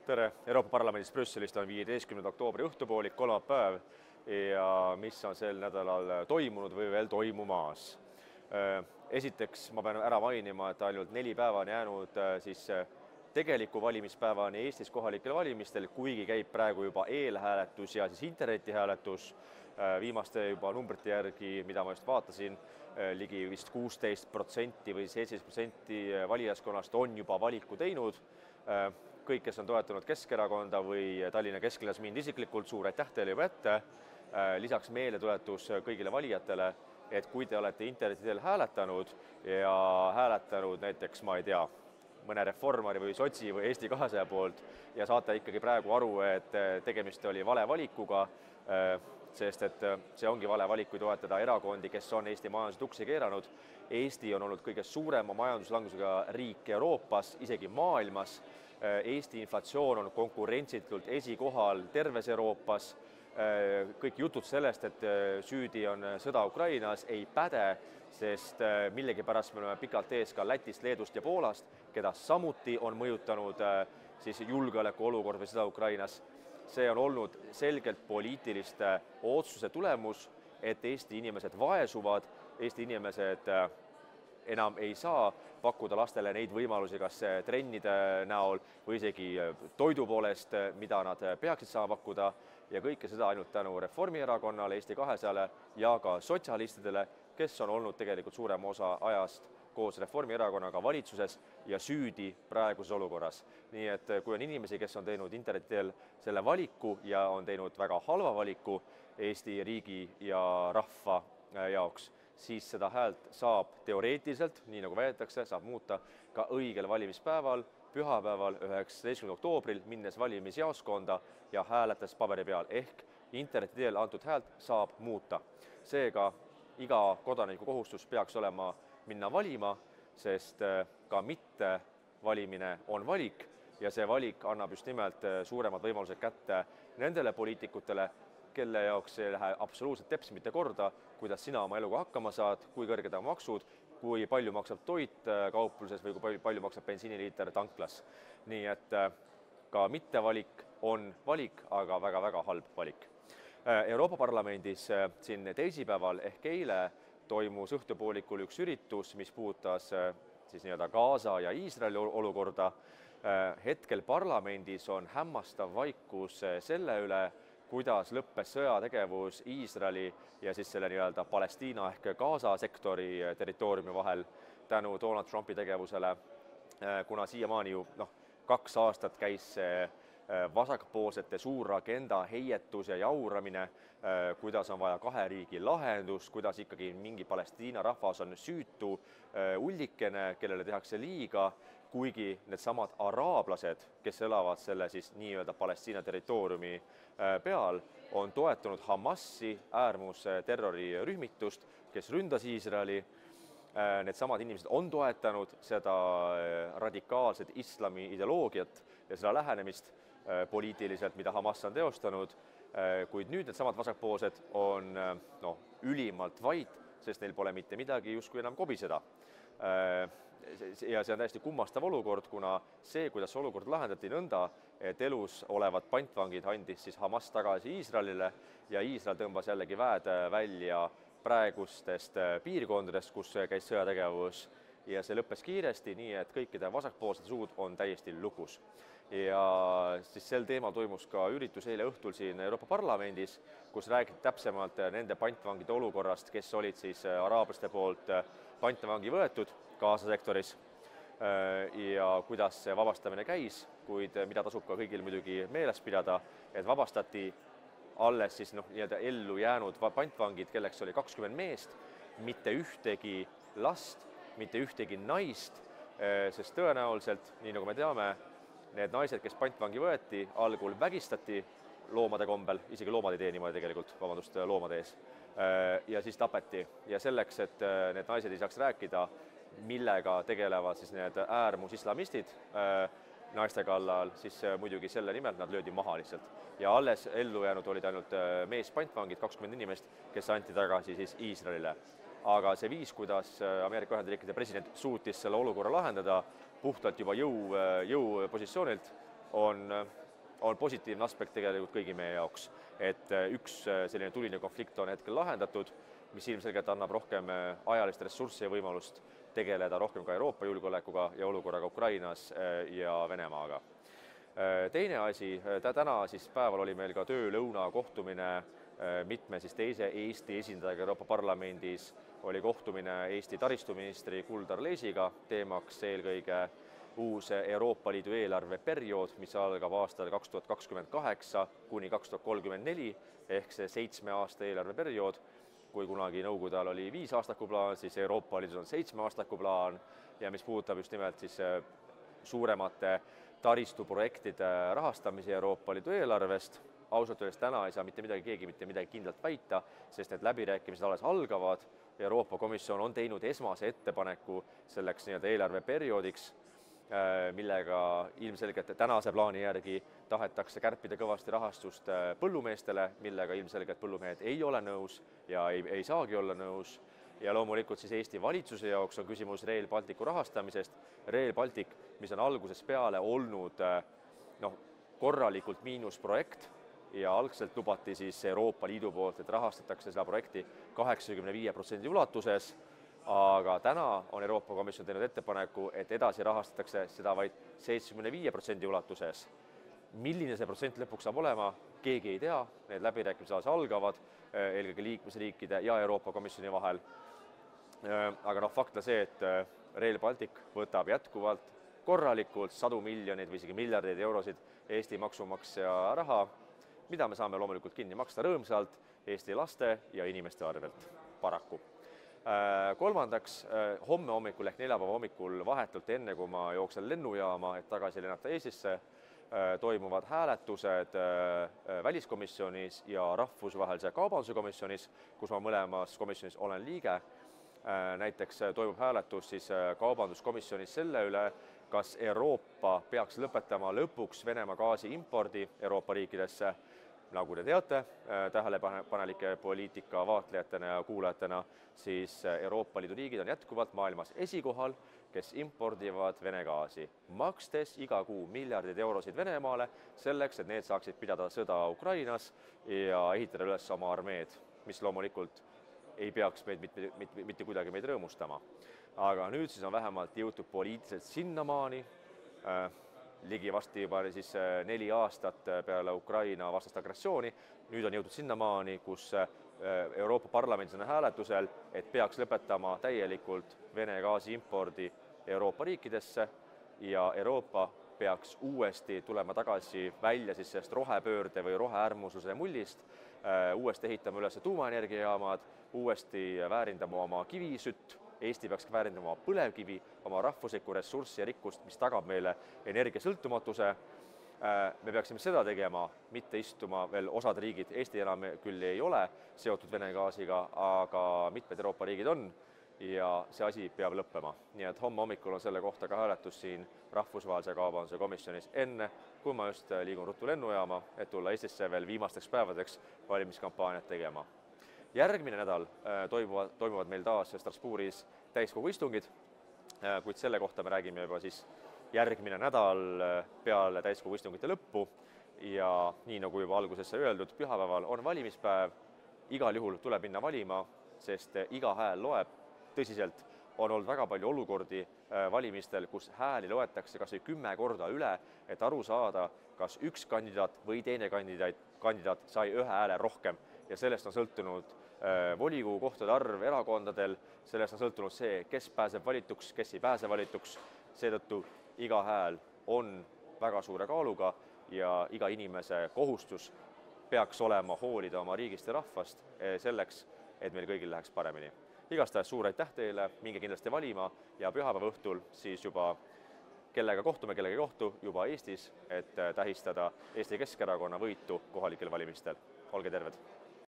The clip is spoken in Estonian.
Tere! Euroopa Parlamendis Brüsselist on 15. oktoobri õhtupoolik, kolmapäev ja mis on sel nädalal toimunud või veel toimumas. Esiteks ma pean ära mainima, et ainult 4 päeva on jäänud tegeliku valimispäevani Eestis kohalikel valimistel, kuigi käib praegu juba eelhääletus ja internetihääletus. Viimaste juba numbrite järgi, mida ma just vaatasin, ligi vist 16% või 17% valijaskonnast on juba valiku teinud. Kõik, kes on toetanud Keskerakonda või Tallinna kesklinnas mind isiklikult, suur aitäh teile juba ette. Lisaks meeldetuletus kõigile valijatele, et kui te olete interneti teel hääletanud ja hääletanud näiteks, ma ei tea, mõne reformari või sotsi või Eesti 200 poolt ja saate ikkagi praegu aru, et tegemist oli vale valikuga, sest et see ongi vale valik, kui toetada erakondi, kes on Eesti majanduse tuksi keeranud. Eesti on olnud kõige suurema majanduslangusega riik Euroopas, isegi maailmas. Eesti inflatsioon on konkurentsitult esikohal terves Euroopas. Kõik jutud sellest, et süüdi on sõda Ukrainas, ei päde, sest millegipärast me oleme pikalt ees ka Lätist, Leedust ja Poolast, keda samuti on mõjutanud julgeolekuolukord või sõda Ukrainas. See on olnud selgelt poliitiliste otsuse tulemus, et Eesti inimesed vaesuvad, Eesti inimesed enam ei saa pakkuda lastele neid võimalusi, kas trennide näol või isegi toidu poolest, mida nad peaksid saama pakkuda, ja kõike seda ainult tänu Reformierakonnale, Eesti 200-le ja ka sotsialistidele, kes on olnud tegelikult suurema osa ajast koos Reformierakonnaga valitsuses ja süüdi praeguses olukorras. Nii et kui on inimesi, kes on teinud interneti teel selle valiku ja on teinud väga halva valiku Eesti riigi ja rahva jaoks, siis seda häält saab teoreetiliselt, nii nagu väidetakse, saab muuta ka õigel valimispäeval, pühapäeval 19. oktoobril, minnes valimisjaoskonda ja hääletas paberi peal, ehk interneti teel antud häält saab muuta. Seega iga kodaniku kohustus peaks olema minna valima, sest ka mitte valimine on valik ja see valik annab just nimelt suuremad võimalused kätte nendele poliitikutele, kelle jaoks ei lähe absoluutselt teps mitte korda, kuidas sina oma eluga hakkama saad, kui kõrged on maksud, kui palju maksab toit kaupluses või kui palju maksab bensiiniliiter tanklas. Nii et ka mittevalik on valik, aga väga-väga halb valik. Euroopa Parlamendis siin teisipäeval ehk eile toimus õhtupoolikul üks üritus, mis puudutas Gaza ja Iisraeli olukorda. Hetkel parlamendis on hämmastav vaikus selle üle, kuidas lõppes sõjategevus Iisraeli ja selle Palestiina ehk Gaza sektori territooriumi vahel tänu Donald Trumpi tegevusele, kuna siiamaani ju 2 aastat käis see vasakpoolsete suur agenda heietus ja jauramine, kuidas on vaja 2 riigi lahendust, kuidas ikkagi mingi Palestiina rahvas on süütu ullikene, kellele tehakse liiga, kuigi needsamad araablased, kes elavad selle nii-öelda Palestiina territooriumi peal, on toetanud Hamasi äärmusterrorirühmitust, kes ründas Iisraeli. Needsamad inimesed on toetanud seda radikaalset islami ideoloogiat ja seda lähenemist poliitiliselt, mida Hamas on teostanud, kuid nüüd needsamad vasakpoolsed on ülimalt vait, sest neil pole mitte midagi justkui enam kobiseda. Ja see on täiesti kummastav olukord, kuna see, kuidas olukord lahendati nõnda, et elus olevad pantvangid andis Hamas tagasi Iisraelile ja Iisrael tõmbas jällegi väed välja praegustest piirkondadest, kus käis sõjategevus ja see lõppes kiiresti, nii et kõikide vasakpoolsete suud on täiesti lukus. Ja sel teemal toimus ka üritus eile õhtul siin Euroopa Parlamendis, kus räägiti täpsemalt nende pantvangide olukorrast, kes olid araablaste poolt pantvangi võetud Gaza sektoris ja kuidas see vabastamine käis, kuid mida tasub ka kõigil muidugi meeles pidada, et vabastati alles ellu jäänud pantvangid, kelleks oli 20 meest, mitte ühtegi last, mitte ühtegi naist, sest tõenäoliselt, nii nagu me teame, need naised, kes pantvangi võeti, algul vägistati loomade kombel, isegi loomad ei tee niimoodi tegelikult, vabandust, loomade ees, ja siis tapeti. Ja selleks, et need naised ei saaks rääkida, millega tegelevad need äärmusislamistid naiste kallal, siis muidugi selle nimel nad löödi maha lihtsalt. Ja alles ellu jäänud olid ainult meespantvangid, 20 inimest, kes anti tagasi Iisraelile. Aga see viis, kuidas Ameerika Ühendriikide president suutis selle olukorra lahendada puhtalt juba jõupositsioonilt, on positiivne aspekt tegelikult kõigi meie jaoks, et üks selline tuline konflikt on hetkel lahendatud, mis ilmselgelt annab rohkem ajalist ressurssi ja võimalust tegeleda rohkem ka Euroopa julgeolekuga ja olukorraga Ukrainas ja Venemaaga. Teine asi, täna päeval oli meil ka töölõuna kohtumine mitme teise Eesti esindajaga Euroopa Parlamendis, oli kohtumine Eesti taristuministri Kuldar Leisiga, teemaks eelkõige uus Euroopa Liidu eelarveperiood, mis algab aastal 2028 kuni 2034 ehk see 7 aasta eelarveperiood. Kui kunagi Nõukogude ajal oli 5-aastaku plaan, siis Euroopa Liidus on 7-aastaku plaan ja mis puudutab just nimelt suuremate taristuprojektide rahastamise Euroopa Liidu eelarvest. Ausalt öeldes täna ei saa keegi mitte midagi kindlalt väita, sest need läbirääkimised alles algavad. Euroopa Komisjon on teinud esmase ettepaneku selleks eelarveperioodiks, millega ilmselgelt tänase plaani järgi tahetakse kärpida kõvasti rahastust põllumeestele, millega ilmselgelt põllumehed ei ole nõus ja ei saagi olla nõus. Ja loomulikult Eesti valitsuse jaoks on küsimus Rail Balticu rahastamisest. Rail Baltic, mis on algusest peale olnud korralikult miinusprojekt ja algselt lubati Euroopa Liidu poolt, et rahastatakse seda projekti 85% ulatuses, aga täna on Euroopa Komisjon teinud ettepaneku, et edasi rahastatakse seda vaid 75% ulatuses. Milline see protsent lõpuks saab olema, keegi ei tea, need läbirääkimised algavad eelkõige liikmesriikide ja Euroopa Komisjoni vahel. Aga fakt on see, et Rail Baltic võtab jätkuvalt korralikult 100 miljoneid või isegi miljardeid eurosid Eesti maksumaksja raha, mida me saame loomulikult kinni maksta rõõmsalt Eesti laste ja inimeste arvelt, paraku. Kolmandaks, homme hommikul ehk neljapäeva hommikul vahetult enne, kui ma jooksen lennujaama, et tagasi lennata Eestisse, toimuvad hääletused väliskomisjonis ja rahvusvahelise kaubanduse komisjonis, kus ma mõlemas komisjonis olen liige. Näiteks toimub hääletus kaubanduskomisjonis selle üle, kas Euroopa peaks lõpetama lõpuks Venemaa gaasi impordi Euroopa riikidesse. Nagu te teate, tähelepanelike poliitika vaatlejatena ja kuulajatena, siis Euroopa Liidu riigid on jätkuvalt maailmas esikohal, kes impordivad Vene gaasi, makstes iga kuu miljardeid eurosid Venemaale selleks, et need saaksid pidada sõda Ukrainas ja ehitada üles oma armeed, mis loomulikult ei peaks mitte kuidagi meid rõõmustama. Aga nüüd on vähemalt jõutud poliitiliselt sinnamaani, ligi vasti juba 4 aastat peale Ukraina vastast agressiooni. Nüüd on jõutud sinnamaani, kus Euroopa Parlamendis on hääletusel, et peaks lõpetama täielikult Vene gaasi impordi Euroopa riikidesse ja Euroopa peaks uuesti tulema tagasi välja sellest rohepöörde või roheäärmusluse mullist, uuesti ehitama üles tuumaenergiajaamad, uuesti väärindama oma kivisütt. Eesti peaks väärindama oma põlevkivi, oma rahvuslikku ressurssi ja rikkust, mis tagab meile energiasõltumatuse. Me peaksime seda tegema, mitte istuma veel osad riigid. Eesti enam küll ei ole seotud Vene gaasiga, aga mitmed Euroopa riigid on ja see asi peab lõppema. Nii et homme hommikul on selle kohta ka hääletus siin rahvusvahelise kaubanduse komisjonis enne, kui ma just liigun ruttu lennujaama, et tulla Eestisse veel viimasteks päevadeks valimiskampaaniat tegema. Järgmine nädal toimuvad meil taas Strasbourgis täiskogu istungid, kuid selle kohta me räägime juba järgmine nädal peale täiskogu istungite lõppu ja nii nagu juba alguses sai öeldud, pühapäeval on valimispäev, igal juhul tuleb minna valima, sest iga hääl loeb. Tõsiselt on olnud väga palju olukordi valimistel, kus hääli loetakse kas või 10 korda üle, et aru saada, kas üks kandidaat või teine kandidaat sai ühe hääle rohkem. Ja sellest on sõltunud volikogu kohtade arv erakondadel, sellest on sõltunud see, kes pääseb valituks, kes ei pääse valituks. Seetõttu iga hääl on väga suure kaaluga ja iga inimese kohustus peaks olema hoolida oma riigist ja rahvast selleks, et meil kõigil läheks paremini. Igastahes suur aitäh teile, minge kindlasti valima ja pühapäeva õhtul siis juba kellega kohtume, kellega ei kohtu juba Eestis, et tähistada Eesti Keskerakonna võitu kohalikel valimistel. Olge terved!